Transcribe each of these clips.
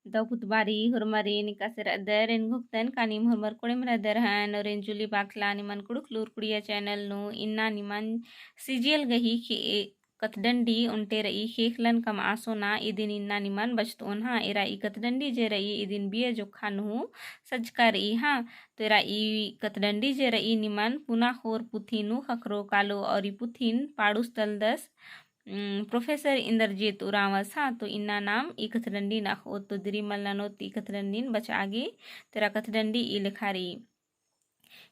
daw putbari hurmari nikasir adar en guktan kanim hurmar kudim radar han और जुली बाखला निमन कुड़ुक लूर कुड़िया channel नु इन्ना निमन सीजियल गही कतडंडी उन्टे रई खेखलन कम आसोना इदिन इन्ना निमन बचतोन हाँ इरा ई कतडंडी जे रई इदिन बिया जोखा नु सजका रई हाँ तो इरा ई कतडंडी जे रई निमन पुना खोर पुथिनु खखरो कालो और ई पुथिन पाड़ुस तलदस प्रोफेसर इंद्रजीत उरावस हाँ तो इन्ना नाम ई कथडंडी ना हो तो दिरी मल्लानो ती कथडंडीन बच आगे तेरा कथडंडी ई लिखारी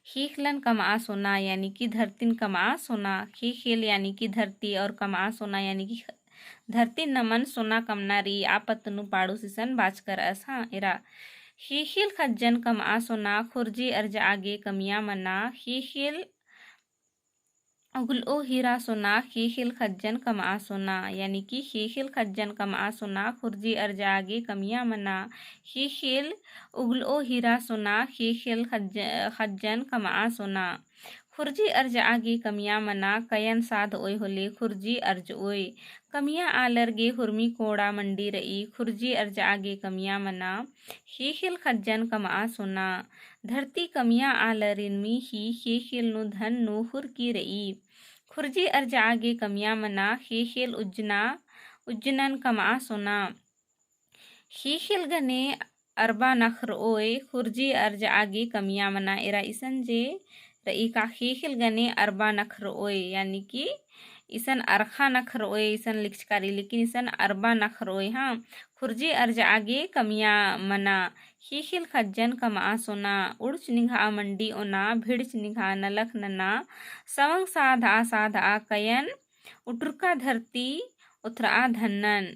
खीखलन कमा सोना यानी कि धरतीन कमा सोना खीखेल यानी कि धरती और कमा सोना यानी कि धरती नमन सोना कमनारी आपतनु पाड़ू सिसन बाज कर अस हाँ इरा खीखिल खज्जन कमा सोना खुरजी अर्ज आगे कमिया मना खीखिल उगल ओ हीरा सोना खीखिल खज्जन कमा सोना यानी कि खीखिल खज्जन कमा सोना खुरजी अर्ज आगे कमिया मना खीखिल उगल ओ हीरा सोना खीखिल खज्जन कमा सोना खुरजी अर्ज आगे कमिया मना कयन साध ओय होले खुरजी अर्ज ओय कमिया आलर गे हुर्मी कोड़ा मंडी रई खुरजी अर्ज आगे कमिया मना खीखिल खज्जन कमा सोना धरती कमिया आलरिन मी ही खीखिल नु धन नु हुर की रई खुरजी अर्ज आगे कमिया मना खीखिल उज्जनन कमा सोना खीखिल गने अरबा नखर ओय खुरजी अर्ज आगे कमिया मना इरा इसन जे रई का खीखिल गने अरबा नखर ओय यानी कि इसन अरखा नखर ओय इसन लिखकारी लेकिन इसन अरबा नखर ओय हाँ खुरजी अर्ज आगे कमिया मना खीखिल खज्जन कमा सोना उड़च निघा मंडी ओना भिड़च निघा नलख नना सवंग साध आ कयन उटुरका धरती उथरा धन्नन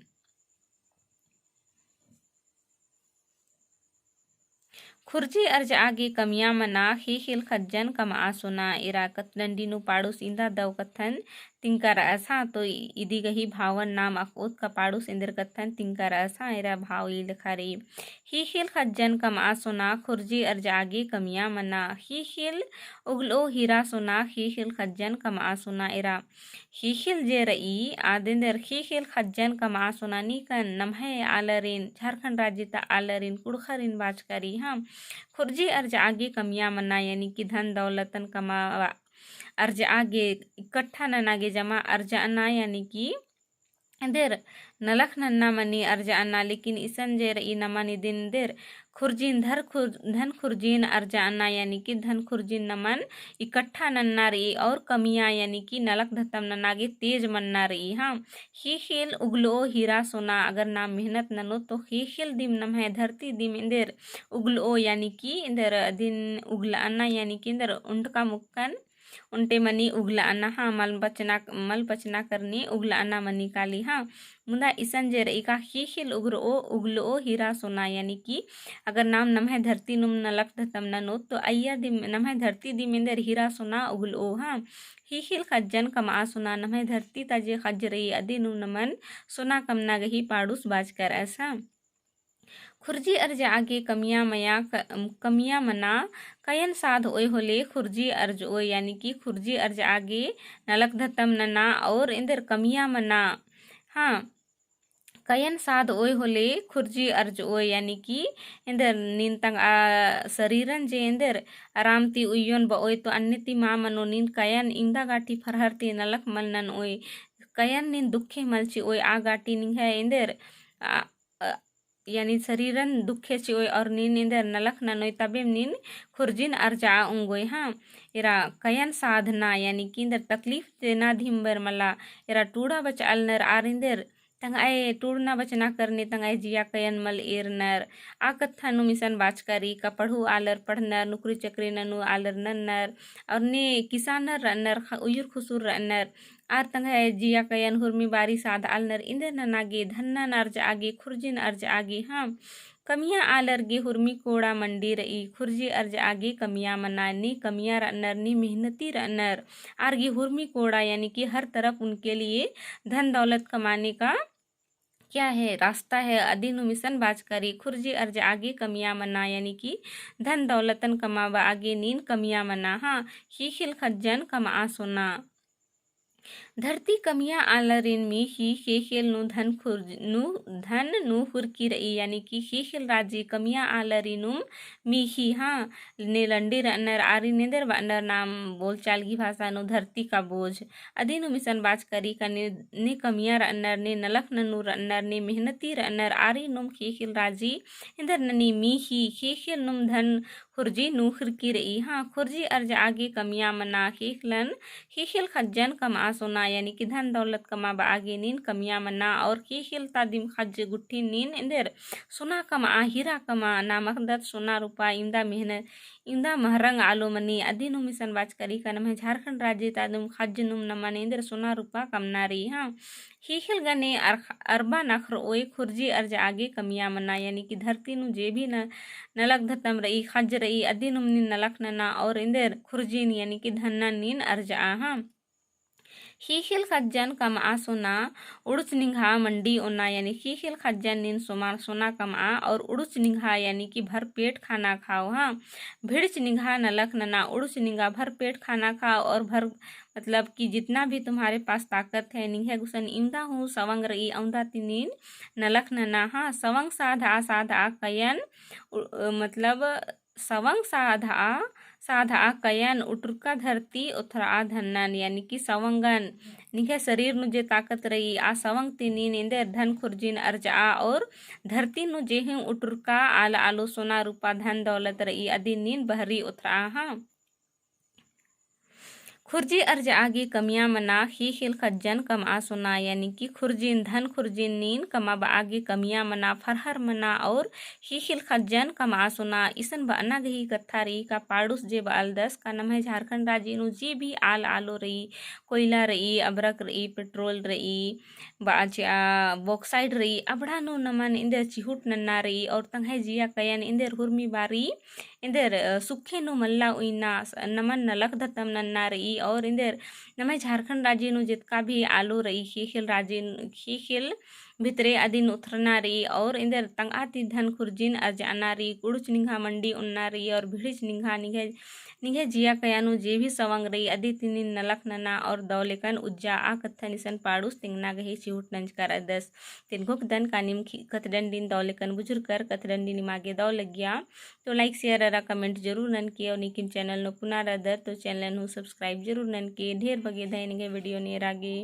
खुर्जी अर्ज आगे कमिया मना खीखिल खज्जन कमा सोना इरा कतडंडी नु पाड़ुस इंदा दव कथन तिंकर असा तो इदी गही भावन नाम अकोत का पाड़ुस इंदर कथन तिंकर असा इरा भाव ई लिखारी खीखिल खज्जन कमा सोना खुर्जी अर्ज आगे कमिया मना खीखिल उगलो हीरा सोना खीखिल खज्जन कमा सोना इरा खीखिल जे रई आदिंदर खीखिल खज्जन कमा सोना नीकन नमहे आलरिन झारखंड राज्य ता आलरिन कुड़खरिन बाजकारी हाँ खुर्जी अर्ज आगे कमिया मना यानी कि धन दौलतन कमा अर्ज आगे इकट्ठा ननागे जमा अर्ज अन्ना यानी कि देर नलख नन्ना मनी अर्ज अन्ना लेकिन इसन जेर ई नमन दिन देर खुर्जीन धन खुर्जीन अर्ज अन्ना यानी कि धन खुर्जीन नमन इकट्ठा नन्ना रही और कमिया यानी कि नलक धतम ननागे तेज मन्ना रही हाँ ही खेल उगलो हीरा सोना अगर नाम मेहनत ननो तो ही खेल दिम नम है धरती दिम इंदर उगलो यानी कि इंदर दिन उगला अन्ना यानी कि इंदर उंडका मुक्कन उनटे मनी उगला अन्ना हाँ मल पचना करनी उगला अन्ना मनी काली हाँ मुदा इसन जे रई का खीखिल उगलो हीरा सोना यानी कि अगर नाम नमहे धरती नुम नलक धतम ननो तो अय्या दि नमहे धरती दि मिंदर हीरा सोना उगलो हाँ खीखिल खज्जन कमा सोना नमहे धरती ताजे खज रई अदि नुम नमन सोना कमना गही पाड़ुस बाज कर ऐसा खुर्जी अर्ज आगे कमिया मना कयन साध ओय होले खुर्जी अर्ज ओय यानी कि खुर्जी अर्ज आगे नलक धतम नना और इंदर कमिया मना हाँ कयन साध ओय होले खुर्जी अर्ज ओय यानी कि इंदर नीन तंग शरीरन जे इंदर आराम ती उयन ब ओय तो अन्यति मा मनो नीन कयन इंदा गाठी फरहरती नलक मलनन ओय कयन नीन दुखे मलची ओय आ गाठी निंग है इंदर यानी शरीरन दुखे चिओय और नीन इंदर नलख ननोय तबे नीन खुर्जिन अर्जा उंगोय हाँ इरा कयन साधना यानी कि इंदर तकलीफ देना धिम्बर मला इरा टूड़ा बच अलनर आरिंदर तंगाए टूड़ना बचना करने तंगाए जिया कयन मल एरनर आकत थानु मिशन बाचकारी का पढ़ू आलर पढ़नर नुकरी चक्री ननु आलर नन्नर और ने किसानर रन्नर उयुर खुसुर रन्नर आर तंगाए जिया कयन हुर्मी बारी साध आलनर इंदर ननागे धन्ना अर्ज आगे खुर्जिन अर्ज आगे हाँ कमिया आलर गे हुर्मी कोड़ा मंडी रई खुर्जी अर्ज आगे कमिया मना नी कमिया रन्नर नी मेहनती रन्नर आर गे हुर्मी कोड़ा यानी कि हर तरफ उनके लिए धन दौलत कमाने का क्या है रास्ता है अदीनु मिशन बाजकारी खुर्जी अर्ज आगे कमिया मना यानी कि धन दौलतन कमावा आगे नीन कमिया मना हाँ खीखिल खज्जन कमा सोना धरती कमियां आलरिन मी ही खेखेल नु धन नु हुरकी रई यानी कि खेखेल राजी कमियां आलरिनुम मी ही हाँ ने लंडी रन्नर आरी नेदर बन्नर नाम बोलचाल की भाषा नु धरती का बोझ अधीनु मिशन बाज करी का ने कमियां रन्नर ने नलख ननु रन्नर ने मेहनती रन्नर आरी नुम खेखेल राजी इंदर ननी मी ही खेखेल नुम धन खुरजी नु खुरकी रई हाँ खुरजी अर्ज आगे कमियां मना खेखलन खेखेल खज्जन कमा सोना यानी कि धन दौलत कमा आगे नीन कमियां मना और खेखेल तादिम खज गुट्ठी नीन इंदर सोना कमा हीरा कमा नामक दत सोना रूपा इंदा मेहनत इंदा महरंग आलो मनी अधीनु मिशन बाज करी का नम झारखंड राज्य तादुम खज नुम नमन इंदर सोना रूपा कमना रही हाँ खेखेल गने अरबा नखर ओए खुरजी अर्ज आगे कमियां मना यानी कि धरती नु जे भी न नलक धतम रही खज रही अधीनुम नीन नलक नना और इंदर खुरजीन यानी कि धन्ना नीन अर्जा हाँ खीखिल खज्जन कम आ सोना उड़च निंघा मंडी ओना यानी खीखिल खज्जन नीन सोमार सोना कम आ और उड़च निंघा यानी कि भर पेट खाना खाओ हाँ भिड़च निंघा नलक नना उड़च निंघा भर पेट खाना खाओ और भर मतलब कि जितना भी तुम्हारे पास ताकत है निंघे गुसन इमदा हूँ सवंग रही औंदा तिनीन नलक नना हाँ सवंग साधा कयन मतलब सवंग साधा कयन उटुरका धरती उथरा धन्नन यानी कि सवंगन निखे शरीर नु जे ताकत रही आ सवंग तिनीन इंदर धन खुरजिन अर्जा और धरती नु जे हैं उटुरका आलो सोना रूपा धन दौलत रही अदी नीन बहरी उथरा हाँ खुरजी अर्ज आगे कमियां मना ही खिल खज्जन कम आ सोना यानी कि खुरजिन धन खुरजिन नीन कमा आगे कमियां मना फरहर मना और ही खिल खज्जन कम आ सोना इसन बना गही कथा रही का पाड़ुस जे बाल दस का नम है झारखंड राज्य नु जे भी आलो रही कोयला रही अबरक रही पेट्रोल रही बाजा बॉक्साइड रही अबड़ा नु नमन इंदर चिहुट नन्ना रही और तंगे जिया कयन इंदर हुरमी बारी इंदर सुखे नु मल्ला उइना नमन नलक धतम नन्ना रही और इंदर नमे झारखंड राज्य नु जितका भी आलू रही खीखिल राज्य खीखिल भितरे अधीन उथरना रही और इंदर तंगाती धन खुरजिन अर्जाना रही गुड़ुच निंघा मंडी उन्ना रही और भिड़िच निंघा निघे जिया कयानु जे भी सवंग रही अधी तिनी नलक नना और दौलेकन उज्जा आ कत्था निसन पाड़ुस तिंगना गही चिहुट नंजकर दस तिनघुक दन कानिम कथडन दिन दौलेकन बुजुर्ग कर कथडन दिन मागे दौ लग गया तो लाइक शेयर अरा कमेंट जरूर नन किए और निकिन चैनल नो पुनः तो चैनल नो सब्सक्राइब जरूर नन किए ढेर बगे धैन वीडियो ने रागे।